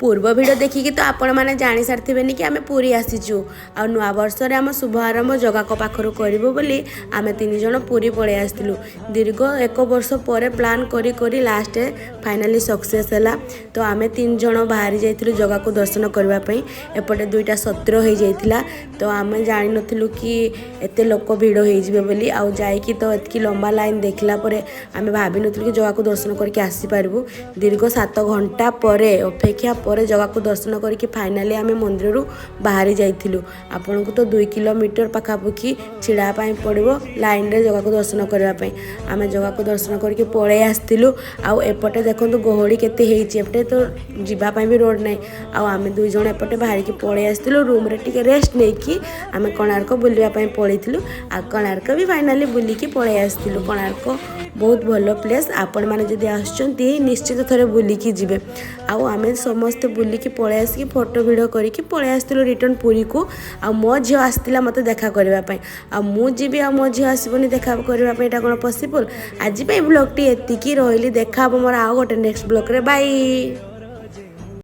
पूर्व भिडियो देखिकी तो आपण मैंने जानी सारी कि आम पुरी आसीचु आ नुआ वर्ष आम शुभ आरंभ जगह पाखर करूँ बोली आम 3 जन पुरी पलि आसलु दीर्घ 1 वर्ष पर प्लान करी लास्ट फाइनाली सक्सेस है। तो आम 3 जन बाहरी जाइलु जगह को दर्शन करने एपटे 2टा सत्र हो जाइथिला। तो आम जानी नथिलु कि एते लोक भिड़ हो बोली आउ जाइकी तो एतकी लंबा लाइन देखला परे आम भाभी नथिलु कि जगह को दर्शन करके आसी पारबु। दीर्घ 7 घंटा पर अपेक्षा पर जगह को दर्शन करके फाइनाली आम मंदिर बाहरी जाइलु। आपन को तो 2 किलोमीटर पखापाखि छिड़ा पड़ो लाइन रे जगह को दर्शन करने। आम जगह को दर्शन करके पलि आसलु। आउ एपटे देखो गहड़ी केते एपटे तो जीवाई भी रोड नहीं। आम 2 जन एपटे बाहर की पलि आसलु रूम रे टिके रेस्ट नहीं कि आम कोणार्क बुलवाई पलू आ कोणार्क भी फाइनाली बुलिकी पलि आसलु। कोणार्क बहुत भल प्लेस आपण मैंने जदि आसुचंती निश्चित थरे बुलिकी जिबे। आउ आमे समस्ते बुलिकी पलि आसिकी फोटो वीडियो करिकी पलि आसलु रिटर्न पुरी को। आ मो झील आसला मते देखा करबा पई आ मु जीबी आ मो झील आसबनी देखा करबा पई एटा कोन पॉसिबल। आज पे ब्लॉग टी एतिकी रहिली देखा मोर आ गोटे नेक्स्ट ब्लॉग रे बाय।